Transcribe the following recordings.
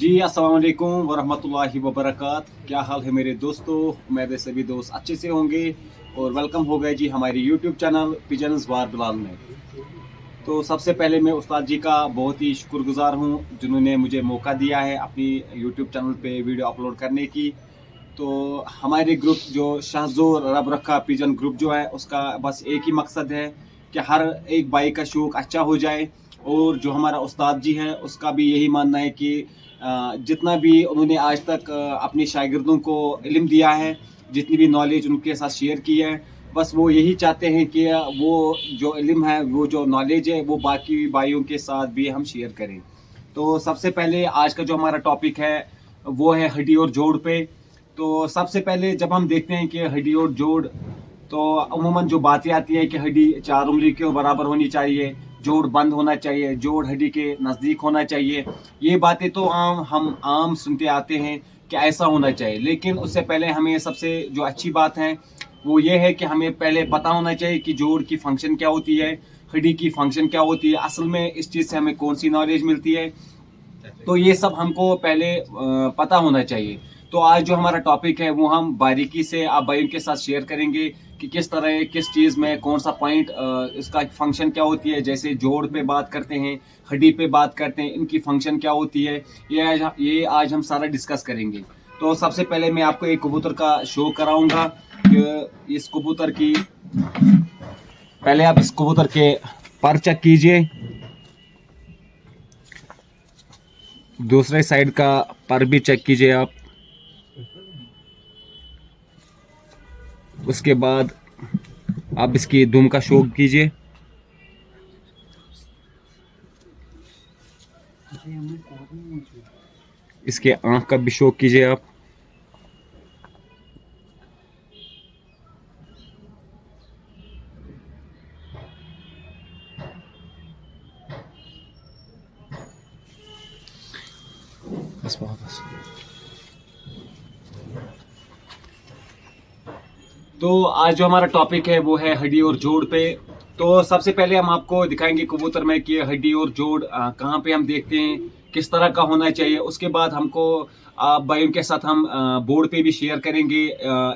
जी अस्सलाम वालेकुम वरहमतुल्लाहि वबरकात। क्या हाल है मेरे दोस्तों? उम्मीद है सभी दोस्त अच्छे से होंगे और वेलकम हो गए जी हमारी यूट्यूब चैनल पिजन्स वार बिलाल में। तो सबसे पहले मैं उस्ताद जी का बहुत ही शुक्रगुजार हूँ जिन्होंने मुझे मौका दिया है अपनी यूट्यूब चैनल पे वीडियो अपलोड करने की। तो हमारे ग्रुप जो शाहजोर रब रखा पिजन ग्रुप जो है उसका बस एक ही मकसद है कि हर एक भाई का शौक अच्छा हो जाए। और जो हमारा उस्ताद जी है उसका भी यही मानना है कि जितना भी उन्होंने आज तक अपने शागिर्दों को इल्म दिया है, जितनी भी नॉलेज उनके साथ शेयर की है, बस वो यही चाहते हैं कि वो जो इल्म है, वो जो नॉलेज है, वो बाकी भाइयों के साथ भी हम शेयर करें। तो सबसे पहले आज का जो हमारा टॉपिक है वो है हड्डी और जोड़ पे। तो सबसे पहले जब हम देखते हैं कि हड्डी और जोड़, तो अमूमन जो बातें आती है कि हड्डी 4 उंगली के बराबर होनी चाहिए, जोड़ बंद होना चाहिए, जोड़ हड्डी के नज़दीक होना चाहिए। ये बातें तो हम आम सुनते आते हैं कि ऐसा होना चाहिए। लेकिन उससे पहले हमें सबसे जो अच्छी बात है वो ये है कि हमें पहले पता होना चाहिए कि जोड़ की फंक्शन क्या होती है, हड्डी की फंक्शन क्या होती है, असल में इस चीज़ से हमें कौन सी नॉलेज मिलती है। तो ये सब हमको पहले पता होना चाहिए। तो आज जो हमारा टॉपिक है वो हम बारीकी से आप भाइयों के साथ शेयर करेंगे कि किस तरह किस चीज़ में कौन सा पॉइंट इसका फंक्शन क्या होती है। जैसे जोड़ पे बात करते हैं, हड्डी पे बात करते हैं, इनकी फंक्शन क्या होती है, ये आज हम सारा डिस्कस करेंगे। तो सबसे पहले मैं आपको एक कबूतर का शो कराऊंगा कि इस कबूतर की, पहले आप इस कबूतर के पर चेक कीजिए, दूसरे साइड का पर भी चेक कीजिए आप। उसके बाद आप इसकी दुम का शौक कीजिए। इसके आंख का भी शौक कीजिए आप। बस बहुत बस। तो आज जो हमारा टॉपिक है वो है हड्डी और जोड़ पे। तो सबसे पहले हम आपको दिखाएंगे कबूतर में कि हड्डी और जोड़ कहाँ पे हम देखते हैं, किस तरह का होना चाहिए। उसके बाद हमको भाइयों के साथ हम बोर्ड पे भी शेयर करेंगे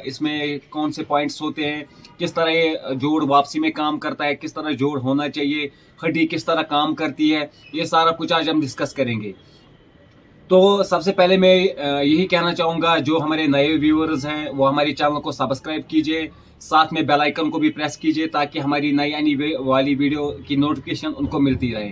इसमें कौन से पॉइंट्स होते हैं, किस तरह ये जोड़ वापसी में काम करता है, किस तरह जोड़ होना चाहिए, हड्डी किस तरह काम करती है, ये सारा कुछ आज हम डिस्कस करेंगे। तो सबसे पहले मैं यही कहना चाहूँगा जो हमारे नए व्यूअर्स हैं वो हमारे चैनल को सब्सक्राइब कीजिए, साथ में बेल आइकन को भी प्रेस कीजिए ताकि हमारी नई आने वाली वीडियो की नोटिफिकेशन उनको मिलती रहे।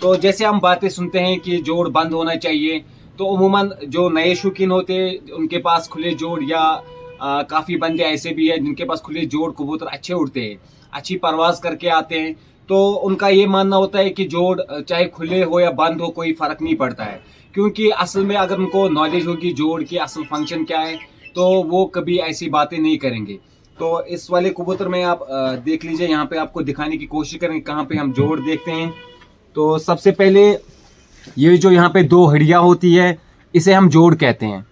तो जैसे हम बातें सुनते हैं कि जोड़ बंद होना चाहिए, तो उमूमन जो नए शौकीन होते हैं उनके पास खुले जोड़, या काफ़ी बंदे ऐसे भी हैं जिनके पास खुले जोड़ कबूतर अच्छे उड़ते हैं, अच्छी परवाज करके आते हैं। तो उनका ये मानना होता है कि जोड़ चाहे खुले हो या बंद हो कोई फ़र्क नहीं पड़ता है, क्योंकि असल में अगर उनको नॉलेज होगी जोड़ की असल फंक्शन क्या है तो वो कभी ऐसी बातें नहीं करेंगे। तो इस वाले कबूतर में आप देख लीजिए, यहाँ पे आपको दिखाने की कोशिश करेंगे कहाँ पे हम जोड़ देखते हैं। तो सबसे पहले ये जो यहाँ पे दो हड्डियाँ होती है इसे हम जोड़ कहते हैं।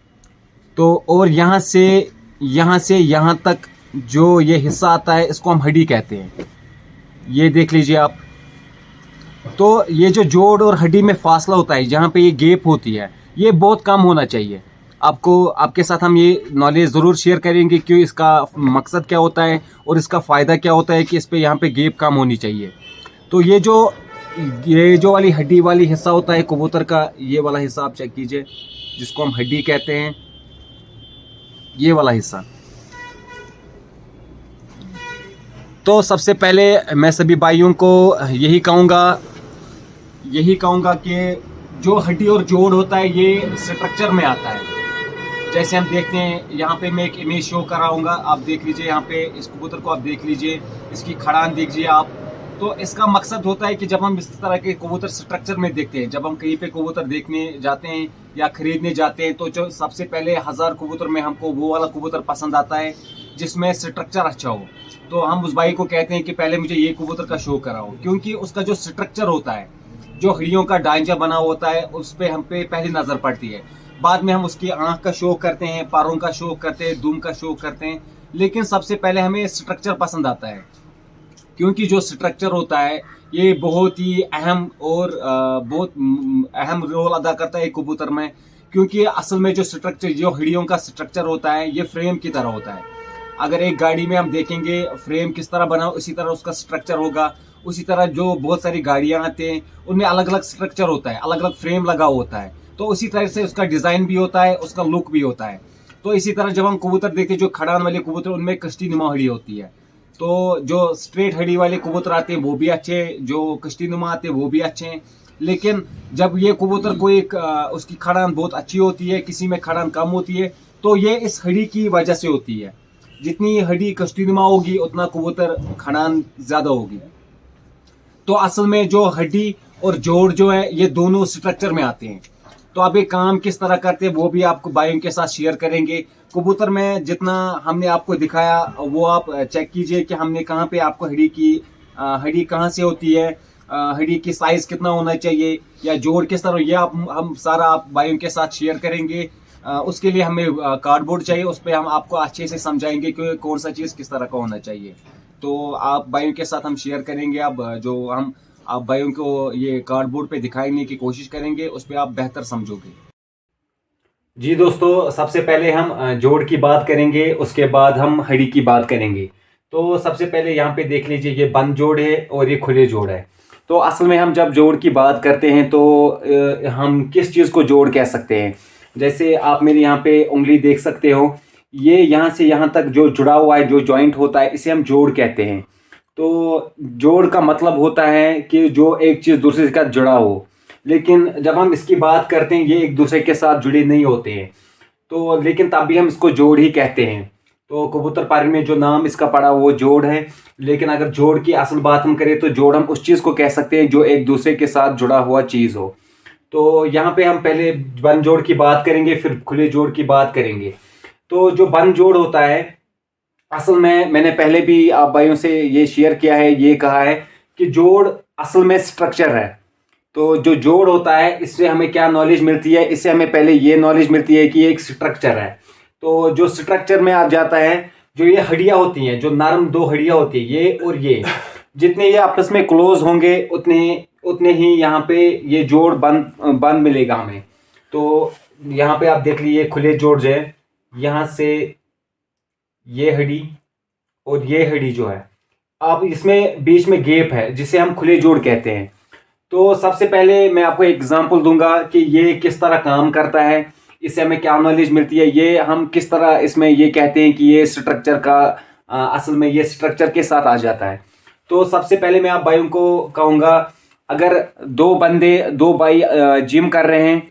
तो और यहाँ से यहाँ तक जो ये हिस्सा आता है इसको हम हड्डी कहते हैं। ये देख लीजिए आप। तो ये जो जोड़ और हड्डी में फासला होता है, जहाँ पे ये गैप होती है, ये बहुत कम होना चाहिए। आपको आपके साथ हम ये नॉलेज ज़रूर शेयर करेंगे कि इसका मकसद क्या होता है और इसका फ़ायदा क्या होता है कि इस पे यहाँ पे गैप कम होनी चाहिए। तो ये जो वाली हड्डी वाली हिस्सा होता है कबूतर का, ये वाला हिस्सा आप चेक कीजिए जिसको हम हड्डी कहते हैं, ये वाला हिस्सा। तो सबसे पहले मैं सभी भाइयों को यही कहूँगा कि जो हड्डी और जोड़ होता है ये स्ट्रक्चर में आता है। जैसे हम देखते हैं, यहाँ पे मैं एक इमेज शो कराऊंगा, आप देख लीजिए। यहाँ पे इस कबूतर को आप देख लीजिए, इसकी खड़ान देखिए आप। तो इसका मकसद होता है कि जब हम इस तरह के कबूतर स्ट्रक्चर में देखते हैं, जब हम कहीं पे कबूतर देखने जाते हैं या खरीदने जाते हैं, तो जो सबसे पहले 1000 कबूतर में हमको वो वाला कबूतर पसंद आता है जिसमें स्ट्रक्चर अच्छा हो। तो हम उस भाई को कहते हैं कि पहले मुझे ये कबूतर का शो कराओ, क्योंकि उसका जो स्ट्रक्चर होता है, जो हड्डियों का ढांचा बना होता है, उस पर हम पे पहली नज़र पड़ती है। बाद में हम उसकी आंख का शौक करते हैं, पैरों का शौक करते हैं, दुम का शौक करते हैं, लेकिन सबसे पहले हमें स्ट्रक्चर पसंद आता है, क्योंकि जो स्ट्रक्चर होता है ये बहुत ही अहम और बहुत अहम रोल अदा करता है कबूतर में। क्योंकि असल में जो स्ट्रक्चर, जो हड्डियों का स्ट्रक्चर होता है, ये फ्रेम की तरह होता है। अगर एक गाड़ी में हम देखेंगे फ्रेम किस तरह बना, उसी तरह उसका स्ट्रक्चर होगा। उसी तरह जो बहुत सारी गाड़ियां आती हैं उनमें अलग अलग स्ट्रक्चर होता है, अलग अलग फ्रेम लगा होता है। तो उसी तरह से उसका डिजाइन भी होता है, उसका लुक भी होता है। तो इसी तरह जब हम कबूतर देखते, जो खड़ान वाले कबूतर, उनमें कश्ती नुमा हड्डी होती है। तो जो स्ट्रेट हड्डी वाले कबूतर आते हैं वो भी अच्छे, जो कश्ती नुमा आते हैं वो भी अच्छे हैं। लेकिन जब ये कबूतर कोई उसकी खड़ान बहुत अच्छी होती है, किसी में खड़ान कम होती है, तो ये इस हड्डी की वजह से होती है। जितनी हड्डी कश्तीनुमा होगी उतना कबूतर खड़ान ज्यादा होगी। तो असल में जो हड्डी और जोड़ जो है ये दोनों स्ट्रक्चर में आते हैं। तो अब ये काम किस तरह करते हैं वो भी आपको भाइयों के साथ शेयर करेंगे। कबूतर में जितना हमने आपको दिखाया वो आप चेक कीजिए कि हमने कहाँ पे आपको हड्डी कहाँ से होती है, हड्डी की साइज कितना होना चाहिए, या जोड़ किस तरह, ये हम सारा आप भाइयों के साथ शेयर करेंगे। उसके लिए हमें कार्डबोर्ड चाहिए, उस पर हम आपको अच्छे से समझाएंगे कि कौन सा चीज़ किस तरह का होना चाहिए। तो आप भाइयों के साथ हम शेयर करेंगे। अब जो हम आप भाइयों को ये कार्डबोर्ड पे दिखाने की कोशिश करेंगे, उस पर आप बेहतर समझोगे। जी दोस्तों, सबसे पहले हम जोड़ की बात करेंगे, उसके बाद हम हड्डी की बात करेंगे। तो सबसे पहले यहाँ पे देख लीजिए, ये बंद जोड़ है और ये खुले जोड़ है। तो असल में हम जब जोड़ की बात करते हैं तो हम किस चीज़ को जोड़ कह सकते हैं। जैसे आप मेरे यहाँ पे उंगली देख सकते हो, ये यहाँ से यहाँ तक जो जुड़ा हुआ है, जो जॉइंट होता है, इसे हम जोड़ कहते हैं। तो जोड़ का मतलब होता है कि जो एक चीज़ दूसरे के साथ जुड़ा हो। लेकिन जब हम इसकी बात करते हैं, ये एक दूसरे के साथ जुड़े नहीं होते हैं, तो लेकिन तब भी हम इसको जोड़ ही कहते हैं। तो कबूतर पालन में जो नाम इसका पड़ा वो जोड़ है। लेकिन अगर जोड़ की असल बात हम करें तो जोड़ हम उस चीज़ को कह सकते हैं जो एक दूसरे के साथ जुड़ा हुआ चीज़ हो। तो यहाँ पे हम पहले बंद जोड़ की बात करेंगे, फिर खुले जोड़ की बात करेंगे। तो जो बंद जोड़ होता है, असल में मैंने पहले भी आप भाइयों से ये शेयर किया है, ये कहा है कि जोड़ असल में स्ट्रक्चर है। तो जो जोड़ होता है इससे हमें क्या नॉलेज मिलती है, इससे हमें पहले ये नॉलेज मिलती है कि ये एक स्ट्रक्चर है। तो जो स्ट्रक्चर में आ जाता है, जो ये हड्डियां होती हैं, जो नरम दो हड्डियां होती है, ये और ये, जितने ये आपस में क्लोज होंगे उतने ही यहाँ पे ये जोड़ बंद मिलेगा हमें। तो यहाँ पे आप देख लीजिए, खुले जोड़ जो है, यहाँ से ये हड्डी और ये हड्डी जो है, अब इसमें बीच में गैप है जिसे हम खुले जोड़ कहते हैं। तो सबसे पहले मैं आपको एग्जांपल दूंगा कि ये किस तरह काम करता है, इससे हमें क्या नॉलेज मिलती है, ये हम किस तरह इसमें ये कहते हैं कि ये स्ट्रक्चर का असल में ये स्ट्रक्चर के साथ आ जाता है। तो सबसे पहले मैं आप भाइयों को कहूँगा, अगर दो भाई जिम कर रहे हैं,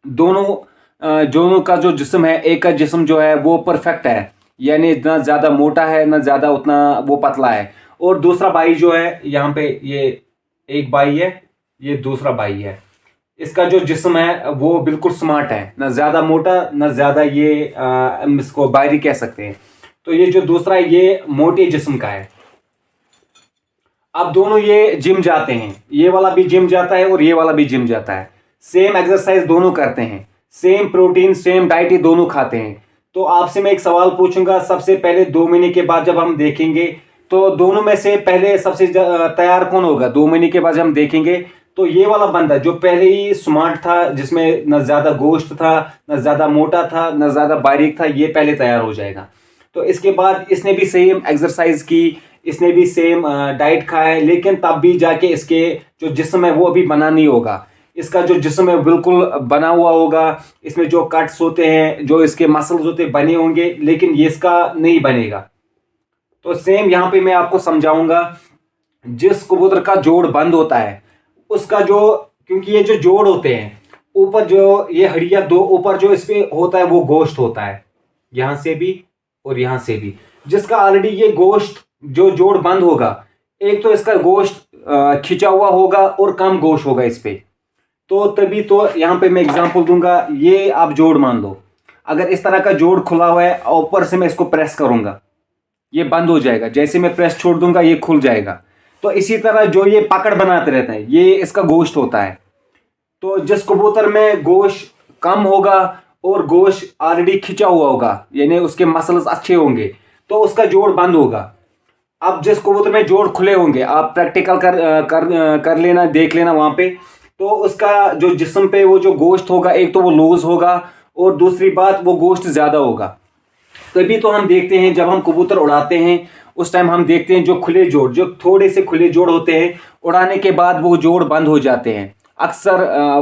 दोनों का जो जिस्म है, एक का जिस्म जो है वो परफेक्ट है, यानी ना ज़्यादा मोटा है ना ज़्यादा उतना वो पतला है। और दूसरा भाई जो है, यहाँ पे ये एक भाई है, ये दूसरा भाई है, इसका जो जिस्म है वो बिल्कुल स्मार्ट है, ना ज़्यादा मोटा ना ज़्यादा ये इसको बाहरी कह सकते हैं। तो ये जो दूसरा है ये मोटे जिस्म का है। अब दोनों ये जिम जाते हैं, ये वाला भी जिम जाता है और ये वाला भी जिम जाता है। सेम एक्सरसाइज दोनों करते हैं, सेम प्रोटीन सेम डाइट ही दोनों खाते हैं। तो आपसे मैं एक सवाल पूछूंगा, सबसे पहले 2 महीने के बाद जब हम देखेंगे तो दोनों में से पहले सबसे तैयार कौन होगा? 2 महीने के बाद जब हम देखेंगे तो ये वाला बंदा जो पहले ही स्मार्ट था, जिसमें न ज़्यादा गोश्त था, न ज़्यादा मोटा था, न ज़्यादा बारीक था, ये पहले तैयार हो जाएगा। तो इसके बाद इसने भी सेम एक्सरसाइज की, इसने भी सेम डाइट खाया है, लेकिन तब भी जाके इसके जो जिस्म है वो अभी बना नहीं होगा। इसका जो जिस्म है बिल्कुल बना हुआ होगा, इसमें जो कट्स होते हैं, जो इसके मसल्स होते हैं बने होंगे, लेकिन ये इसका नहीं बनेगा। तो सेम यहाँ पे मैं आपको समझाऊंगा, जिस कबूतर का जोड़ बंद होता है उसका जो, क्योंकि ये जो जोड़ होते हैं ऊपर जो ये हड्डियां दो ऊपर जो इस पे होता है वो गोश्त होता है, यहां से भी और यहां से भी, जिसका ऑलरेडी ये गोश्त जो जोड़ बंद होगा, एक तो इसका गोश्त खिंचा हुआ होगा और कम गोश्त होगा इस पे। तो तभी तो यहाँ पे मैं एग्जांपल दूंगा, ये आप जोड़ मान लो, अगर इस तरह का जोड़ खुला हुआ है, ऊपर से मैं इसको प्रेस करूंगा, ये बंद हो जाएगा, जैसे मैं प्रेस छोड़ दूंगा ये खुल जाएगा। तो इसी तरह जो ये पकड़ बनाते रहते हैं, ये इसका गोश्त होता है। तो जिस कबूतर में गोश्त कम होगा और गोश्त ऑलरेडी खिंचा हुआ होगा, यानी उसके मसल्स अच्छे होंगे, तो उसका जोड़ बंद होगा। अब जिस कबूतर में जोड़ खुले होंगे, आप प्रैक्टिकल कर लेना, देख लेना वहां पे तो उसका जो जिस्म पे वो जो गोश्त होगा, एक तो वो लूज होगा और दूसरी बात वो गोश्त ज़्यादा होगा। तभी तो हम देखते हैं जब हम कबूतर उड़ाते हैं उस टाइम हम देखते हैं जो खुले जोड़, जो थोड़े से खुले जोड़ होते हैं, उड़ाने के बाद वो जोड़ बंद हो जाते हैं। अक्सर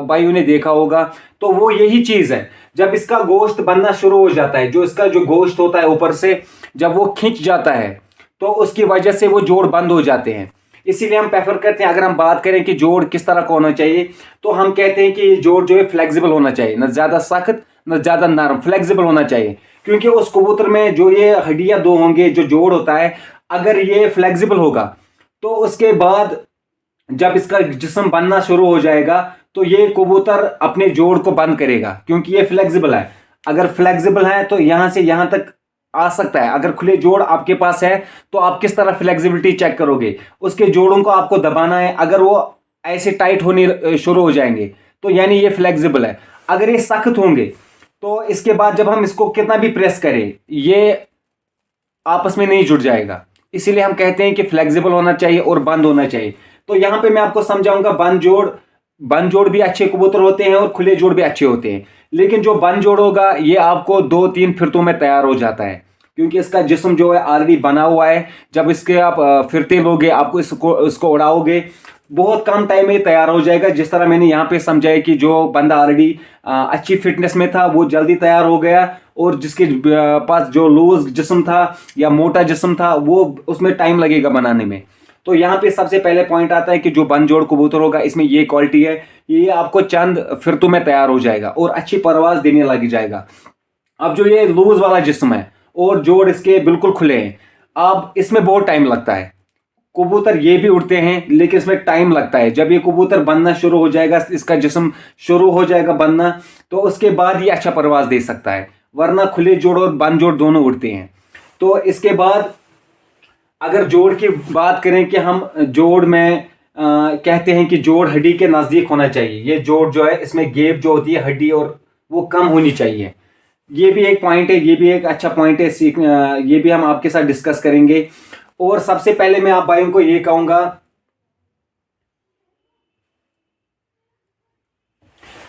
भाइयों ने देखा होगा। तो वो यही चीज़ है, जब इसका गोश्त बनना शुरू हो जाता है, जो इसका जो गोश्त होता है ऊपर से जब वो खिंच जाता है तो उसकी वजह से वो जोड़ बंद हो जाते हैं। इसीलिए हम प्रेफर करते हैं, अगर हम बात करें कि जोड़ किस तरह का होना चाहिए, तो हम कहते हैं कि ये जोड़ जो है फ्लेक्सिबल होना चाहिए, न ज़्यादा सख्त न ज़्यादा नरम, फ्लेक्सिबल होना चाहिए। क्योंकि उस कबूतर में जो ये हड्डियां दो होंगे, जो जोड़ होता है, अगर ये फ्लेक्सिबल होगा तो उसके बाद जब इसका जिस्म बनना शुरू हो जाएगा तो ये कबूतर अपने जोड़ को बंद करेगा, क्योंकि ये फ्लेक्सिबल है। अगर फ्लेक्सिबल है तो यहां से यहां तक आ सकता है। अगर खुले जोड़ आपके पास है तो आप किस तरह फ्लेक्सिबिलिटी चेक करोगे, उसके जोड़ों को आपको दबाना है। अगर वो ऐसे टाइट होने शुरू हो जाएंगे तो यानी ये फ्लेक्सिबल है। अगर ये सख्त होंगे तो इसके बाद जब हम इसको कितना भी प्रेस करें ये आपस में नहीं जुड़ जाएगा। इसीलिए हम कहते हैं कि फ्लेक्सिबल होना चाहिए और बंद होना चाहिए। तो यहां पे मैं आपको समझाऊंगा, बंद जोड़ भी अच्छे कबूतर होते हैं और खुले जोड़ भी अच्छे होते हैं। लेकिन जो बंद जोड़ होगा ये आपको 2-3 फिरतों में तैयार हो जाता है, क्योंकि इसका जिस्म जो है ऑलरेडी बना हुआ है। जब इसके आप फिरते लोगे, आपको इसको उड़ाओगे, बहुत कम टाइम में तैयार हो जाएगा। जिस तरह मैंने यहाँ पे समझाया कि जो बंदा ऑलरेडी अच्छी फिटनेस में था वो जल्दी तैयार हो गया, और जिसके पास जो लूज जिस्म था या मोटा जिस्म था वो उसमें टाइम लगेगा बनाने में। तो यहाँ पे सबसे पहले पॉइंट आता है कि जो बंद जोड़ कबूतर होगा इसमें ये क्वालिटी है, ये आपको चंद फिरतों में तैयार हो जाएगा और अच्छी परवाज देने लग जाएगा। अब जो ये लूज वाला जिस्म है और जोड़ इसके बिल्कुल खुले हैं, अब इसमें बहुत टाइम लगता है। कबूतर ये भी उड़ते हैं लेकिन इसमें टाइम लगता है। जब ये कबूतर बनना शुरू हो जाएगा, इसका जिस्म शुरू हो जाएगा बनना, तो उसके बाद ये अच्छा परवाज दे सकता है। वरना खुले जोड़ और बंद जोड़ दोनों उड़ते हैं। तो इसके बाद अगर जोड़ की बात करें कि हम जोड़ में कहते हैं कि जोड़ हड्डी के नज़दीक होना चाहिए। ये जोड़ जो है इसमें गैप जो होती है हड्डी और वो कम होनी चाहिए। ये भी एक पॉइंट है, ये भी एक अच्छा पॉइंट है, ये भी हम आपके साथ डिस्कस करेंगे। और सबसे पहले मैं आप भाइयों को ये कहूंगा,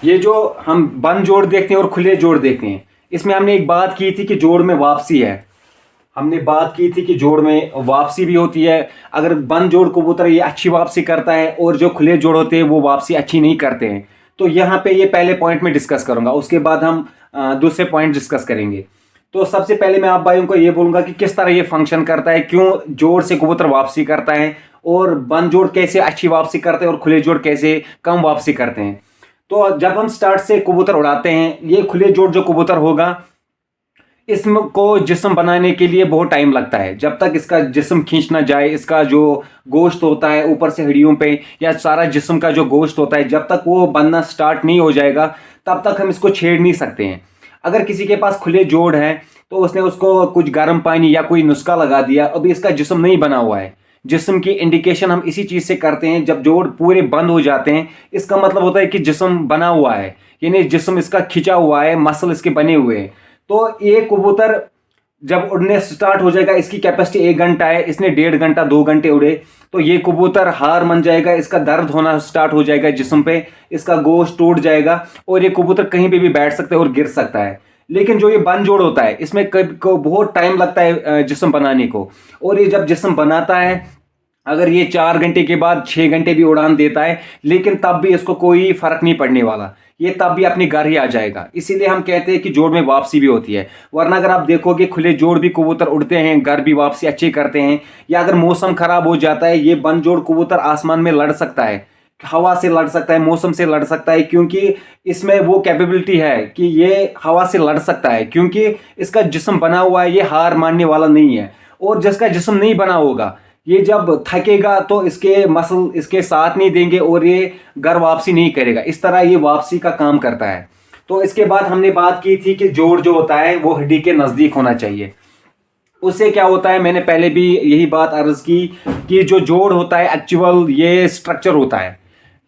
ये जो हम बंद जोड़ देखते हैं और खुले जोड़ देखते हैं, इसमें हमने एक बात की थी कि जोड़ में वापसी है। हमने बात की थी कि जोड़ में वापसी भी होती है। अगर बंद जोड़ कबूतर ये अच्छी वापसी करता है और जो खुले जोड़ होते हैं वो वापसी अच्छी नहीं करते हैं। तो यहाँ पे ये पहले पॉइंट में डिस्कस करूंगा, उसके बाद हम दूसरे पॉइंट डिस्कस करेंगे। तो सबसे पहले मैं आप भाइयों को ये बोलूंगा कि किस तरह ये फंक्शन करता है, क्यों जोड़ से कबूतर वापसी करता है, और बंद जोड़ कैसे अच्छी वापसी करते हैं और खुले जोड़ कैसे कम वापसी करते हैं। तो जब हम स्टार्ट से कबूतर उड़ाते हैं, ये खुले जोड़ जो कबूतर होगा इसको जिस्म बनाने के लिए बहुत टाइम लगता है। जब तक इसका जिस्म खींच ना जाए, इसका जो गोश्त होता है ऊपर से हड्डियों पे या सारा जिस्म का जो गोश्त होता है, जब तक वो बनना स्टार्ट नहीं हो जाएगा तब तक हम इसको छेड़ नहीं सकते हैं। अगर किसी के पास खुले जोड़ है तो उसने उसको कुछ गर्म पानी या कोई नुस्खा लगा दिया, अभी इसका जिस्म नहीं बना हुआ है। जिस्म की इंडिकेशन हम इसी चीज़ से करते हैं, जब जोड़ पूरे बंद हो जाते हैं इसका मतलब होता है कि जिस्म बना हुआ है, यानी जिस्म इसका खिंचा हुआ है, मसल इसके बने हुए हैं। तो ये कबूतर जब उड़ने स्टार्ट हो जाएगा, इसकी कैपेसिटी 1 घंटा है, इसने 1.5 घंटा 2 घंटे उड़े तो ये कबूतर हार मान जाएगा, इसका दर्द होना स्टार्ट हो जाएगा जिस्म पे, इसका गोश्त टूट जाएगा और ये कबूतर कहीं पे भी बैठ सकता है और गिर सकता है। लेकिन जो ये बंद जोड़ होता है इसमें को बहुत टाइम लगता है जिस्म बनाने को, और ये जब जिस्म बनाता है, अगर ये 4 घंटे के बाद 6 घंटे भी उड़ान देता है लेकिन तब भी इसको कोई फर्क नहीं पड़ने वाला, ये तब भी अपने घर ही आ जाएगा। इसीलिए हम कहते हैं कि जोड़ में वापसी भी होती है। वरना अगर आप देखोगे खुले जोड़ भी कबूतर उड़ते हैं, घर भी वापसी अच्छी करते हैं, या अगर मौसम खराब हो जाता है ये बंद जोड़ कबूतर आसमान में लड़ सकता है, हवा से लड़ सकता है, मौसम से लड़ सकता है, क्योंकि इसमें वो कैपेबिलिटी है कि ये हवा से लड़ सकता है, क्योंकि इसका जिस्म बना हुआ है, ये हार मानने वाला नहीं है। और जिसका जिस्म नहीं बना होगा ये जब थकेगा तो इसके मसल इसके साथ नहीं देंगे और ये घर वापसी नहीं करेगा। इस तरह ये वापसी का काम करता है। तो इसके बाद हमने बात की थी कि जोड़ जो होता है वो हड्डी के नज़दीक होना चाहिए। उससे क्या होता है, मैंने पहले भी यही बात अर्ज की कि जो जोड़ होता है एक्चुअल ये स्ट्रक्चर होता है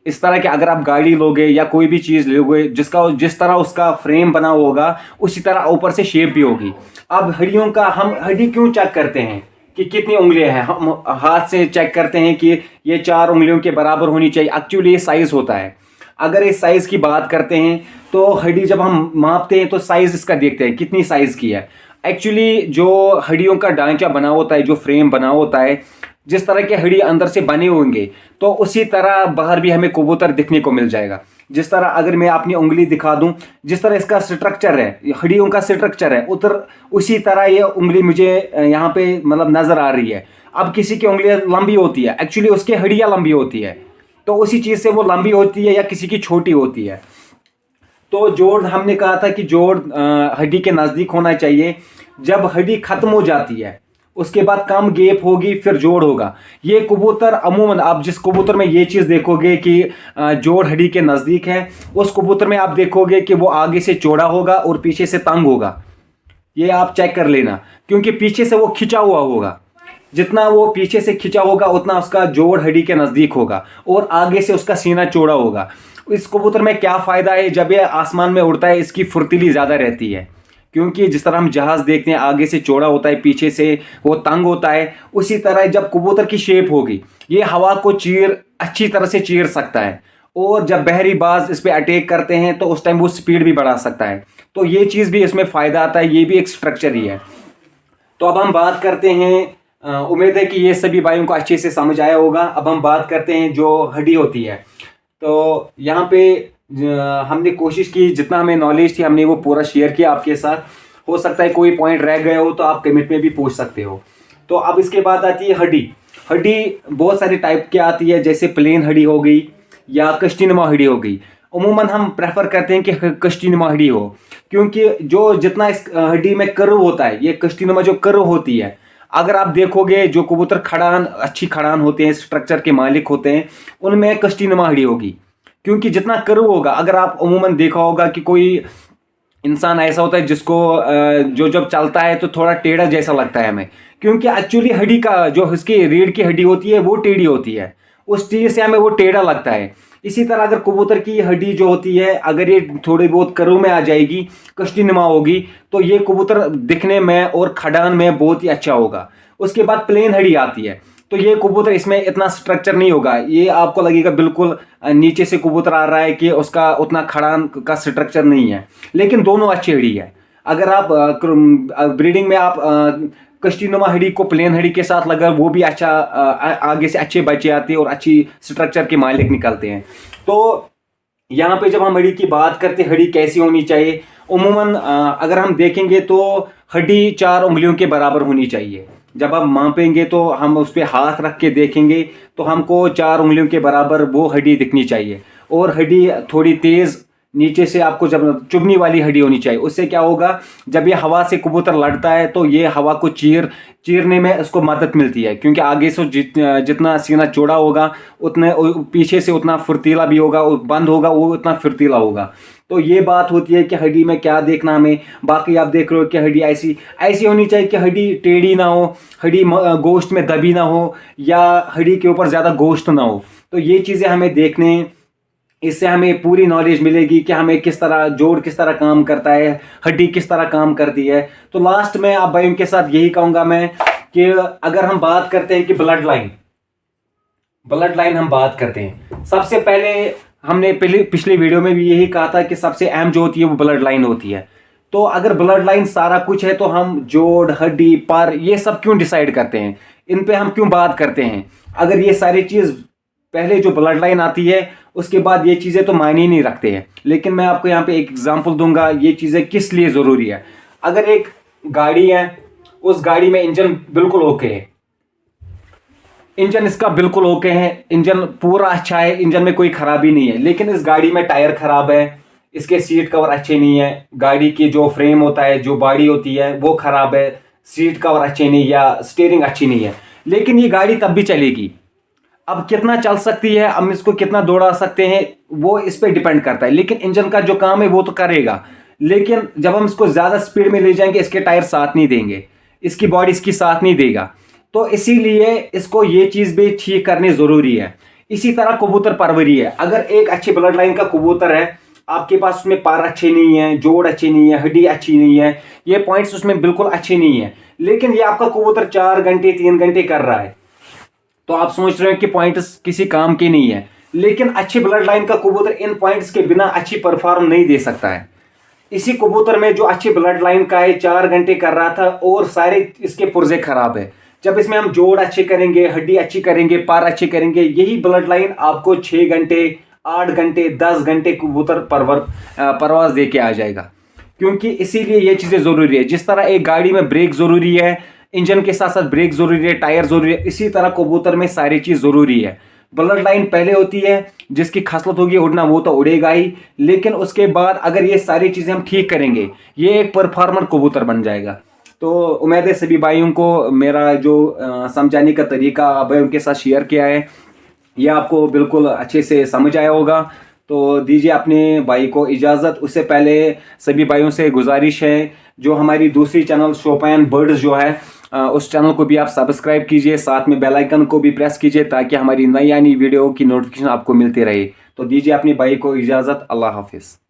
इस तरह कि अगर आप गाड़ी लोगे या कोई भी चीज़ लोगे जिस तरह उसका फ्रेम बना होगा उसी तरह ऊपर से शेप भी होगी। अब हड्डियों का हम हड्डी क्यों चेक करते हैं कि कितनी उंगलियां हैं, हम हाथ से चेक करते हैं कि ये 4 उंगलियों के बराबर होनी चाहिए। एक्चुअली ये साइज होता है। अगर इस साइज की बात करते हैं तो हड्डी जब हम मापते हैं तो साइज इसका देखते हैं कितनी साइज की है। एक्चुअली जो हड्डियों का ढांचा बना होता है, जो फ्रेम बना होता है, जिस तरह के हड्डी अंदर से बने होंगे तो उसी तरह बाहर भी हमें कबूतर दिखने को मिल जाएगा। जिस तरह अगर मैं अपनी उंगली दिखा दूं, जिस तरह इसका स्ट्रक्चर है, हड्डियों का स्ट्रक्चर है, उसी तरह ये उंगली मुझे यहाँ पे मतलब नजर आ रही है। अब किसी की उंगलियां लंबी होती है, एक्चुअली उसकी हड्डियां लंबी होती है, तो उसी चीज से वो लंबी होती है, या किसी की छोटी होती है। तो जोड़ हमने कहा था कि जोड़ हड्डी के नजदीक होना चाहिए। जब हड्डी खत्म हो जाती है उसके बाद कम गैप होगी, फिर जोड़ होगा। ये कबूतर अमूमन आप जिस कबूतर में ये चीज़ देखोगे कि जोड़ हड्डी के नज़दीक है, उस कबूतर में आप देखोगे कि वो आगे से चौड़ा होगा और पीछे से तंग होगा। ये आप चेक कर लेना, क्योंकि पीछे से वो खिंचा हुआ होगा। जितना वो पीछे से खिंचा होगा उतना उसका जोड़ हड्डी के नज़दीक होगा और आगे से उसका सीना चौड़ा होगा। इस कबूतर में क्या फ़ायदा है, जब ये आसमान में उड़ता है इसकी फुर्तीली ज़्यादा रहती है, क्योंकि जिस तरह हम जहाज देखते हैं आगे से चौड़ा होता है, पीछे से वो तंग होता है, उसी तरह जब कबूतर की शेप होगी ये हवा को अच्छी तरह से चीर सकता है। और जब बहरी बाज इस पर अटैक करते हैं तो उस टाइम वो स्पीड भी बढ़ा सकता है। तो ये चीज़ भी इसमें फ़ायदा आता है, ये भी एक स्ट्रक्चर ही है। तो अब हम बात करते हैं, उम्मीद है कि ये सभी भाइयों को अच्छे से समझ आया होगा। अब हम बात करते हैं जो हड्डी होती है। तो यहाँ पे हमने कोशिश की, जितना हमें नॉलेज थी हमने वो पूरा शेयर किया आपके साथ। हो सकता है कोई पॉइंट रह गया हो तो आप कमेंट में भी पूछ सकते हो। तो अब इसके बाद आती है हड्डी। हड्डी बहुत सारे टाइप की आती है, जैसे प्लेन हड्डी हो गई या कश्तीनुमा हड्डी हो गई। अमूमन हम प्रेफर करते हैं कि कश्तीनुमा हड्डी हो, क्योंकि जो जितना इस हड्डी में कर्व होता है, ये कश्तीनुमा जो कर्व होती है, अगर आप देखोगे जो कबूतर खड़ान अच्छी खड़ान होते हैं, स्ट्रक्चर के मालिक होते हैं, उनमें कश्तीनुमा हड्डी होगी, क्योंकि जितना कर्व होगा। अगर आप अमूमन देखा होगा कि कोई इंसान ऐसा होता है जिसको जो जब चलता है तो थोड़ा टेढ़ा जैसा लगता है हमें, क्योंकि एक्चुअली हड्डी का जो उसकी रीढ़ की हड्डी होती है वो टेढ़ी होती है, उस चीज़ से हमें वो टेढ़ा लगता है। इसी तरह अगर कबूतर की हड्डी जो होती है अगर ये थोड़ी बहुत कर्व में आ जाएगी, कश्तीनुमा होगी, तो ये कबूतर दिखने में और खड़ान में बहुत ही अच्छा होगा। उसके बाद प्लेन हड्डी आती है, तो ये कबूतर इसमें इतना स्ट्रक्चर नहीं होगा, ये आपको लगेगा बिल्कुल नीचे से कबूतर आ रहा है कि उसका उतना खड़ान का स्ट्रक्चर नहीं है, लेकिन दोनों अच्छी हड्डी है। अगर आप ब्रीडिंग में आप कश्तीनुमा हड्डी को प्लेन हड्डी के साथ लगा, वो भी अच्छा आगे से अच्छे बच्चे आते हैं और अच्छी स्ट्रक्चर के मालिक निकलते हैं। तो यहाँ पे जब हम हड्डी की बात करते हैं, हड्डी कैसी होनी चाहिए, उमूमन अगर हम देखेंगे तो हड्डी 4 उंगलियों के बराबर होनी चाहिए। जब हम मापेंगे तो हम उस पर हाथ रख के देखेंगे तो हमको 4 उंगलियों के बराबर वो हड्डी दिखनी चाहिए। और हड्डी थोड़ी तेज़ नीचे से आपको जब चुभने वाली हड्डी होनी चाहिए। उससे क्या होगा, जब ये हवा से कबूतर लड़ता है तो ये हवा को चीरने में इसको मदद मिलती है, क्योंकि आगे से जितना सीना चौड़ा होगा उतने पीछे से उतना फुर्तीला भी होगा, बंद होगा वो उतना फुर्तीला होगा। तो ये बात होती है कि हड्डी में क्या देखना हमें। बाकी आप देख रहे हो कि हड्डी ऐसी होनी चाहिए कि हड्डी टेढ़ी ना हो, हड्डी गोश्त में दबी ना हो, या हड्डी के ऊपर ज़्यादा गोश्त ना हो। तो ये चीज़ें हमें देखने, इससे हमें पूरी नॉलेज मिलेगी कि हमें किस तरह जोड़ किस तरह काम करता है, हड्डी किस तरह काम करती है। तो लास्ट में आप भाइयों के साथ यही कहूँगा मैं कि अगर हम बात करते हैं कि ब्लड लाइन हम बात करते हैं, सबसे पहले हमने पिछले वीडियो में भी यही कहा था कि सबसे अहम जो होती है वो ब्लड लाइन होती है। तो अगर ब्लड लाइन सारा कुछ है तो हम जोड़, हड्डी, पर ये सब क्यों डिसाइड करते हैं, इन पे हम क्यों बात करते हैं? अगर ये सारी चीज़ पहले जो ब्लड लाइन आती है उसके बाद ये चीज़ें तो मायने ही नहीं रखते हैं। लेकिन मैं आपको यहाँ पे एक एग्जांपल दूंगा ये चीज़ें किस लिए ज़रूरी है। अगर एक गाड़ी है, उस गाड़ी में इंजन बिल्कुल ओके है, इंजन इसका बिल्कुल ओके है, इंजन पूरा अच्छा है, इंजन में कोई खराबी नहीं है, लेकिन इस गाड़ी में टायर खराब है, इसके सीट कवर अच्छे नहीं है, गाड़ी की जो फ्रेम होता है, जो बॉडी होती है वो खराब है, सीट कवर अच्छे नहीं या स्टीयरिंग अच्छी नहीं है, लेकिन ये गाड़ी तब भी चलेगी। अब कितना चल सकती है, हम इसको कितना दौड़ा सकते हैं, वो इस पर डिपेंड करता है। लेकिन इंजन का जो काम है वो तो करेगा, लेकिन जब हम इसको ज़्यादा स्पीड में ले जाएंगे इसके टायर साथ नहीं देंगे, इसकी बॉडी इसकी साथ नहीं देगा। तो इसीलिए इसको ये चीज़ भी ठीक करनी ज़रूरी है। इसी तरह कबूतर परवरी है। अगर एक अच्छी ब्लड लाइन का कबूतर है, आपके पास उसमें पर अच्छे नहीं है, जोड़ अच्छे नहीं है, हड्डी अच्छी नहीं है, ये पॉइंट्स उसमें बिल्कुल अच्छे नहीं है, लेकिन ये आपका कबूतर 4 घंटे 3 घंटे कर रहा है, तो आप सोच रहे हो कि पॉइंट्स किसी काम के नहीं है। लेकिन अच्छी ब्लड लाइन का कबूतर इन पॉइंट्स के बिना अच्छी परफॉर्म नहीं दे सकता है। इसी कबूतर में जो अच्छी ब्लड लाइन का है 4 घंटे कर रहा था और सारे इसके पुर्जे खराब है। जब इसमें हम जोड़ अच्छे करेंगे, हड्डी अच्छी करेंगे, पार अच्छे करेंगे, यही ब्लड लाइन आपको 6 घंटे, 8 घंटे, 10 घंटे कबूतर परवाज दे के आ जाएगा। क्योंकि इसीलिए ये चीज़ें ज़रूरी है। जिस तरह एक गाड़ी में ब्रेक ज़रूरी है, इंजन के साथ साथ ब्रेक ज़रूरी है, टायर ज़रूरी है, इसी तरह कबूतर में सारी चीज़ ज़रूरी है। ब्लड लाइन पहले होती है, जिसकी खसलत होगी उड़ना वो तो उड़ेगा ही, लेकिन उसके बाद अगर ये सारी चीज़ें हम ठीक करेंगे, ये एक परफॉर्मर कबूतर बन जाएगा। तो उम्मीद है सभी भाइयों को मेरा जो समझाने का तरीका भाई उनके साथ शेयर किया है, ये आपको बिल्कुल अच्छे से समझ आया होगा। तो दीजिए अपने भाई को इजाज़त। उससे पहले सभी भाइयों से गुजारिश है, जो हमारी दूसरी चैनल शोपियान बर्ड्स जो है, उस चैनल को भी आप सब्सक्राइब कीजिए, साथ में बेल आइकन को भी प्रेस कीजिए ताकि हमारी नई आनी वीडियो की नोटिफिकेशन आपको मिलती रहे। तो दीजिए अपने भाई को इजाज़त। अल्लाह हाफिज़।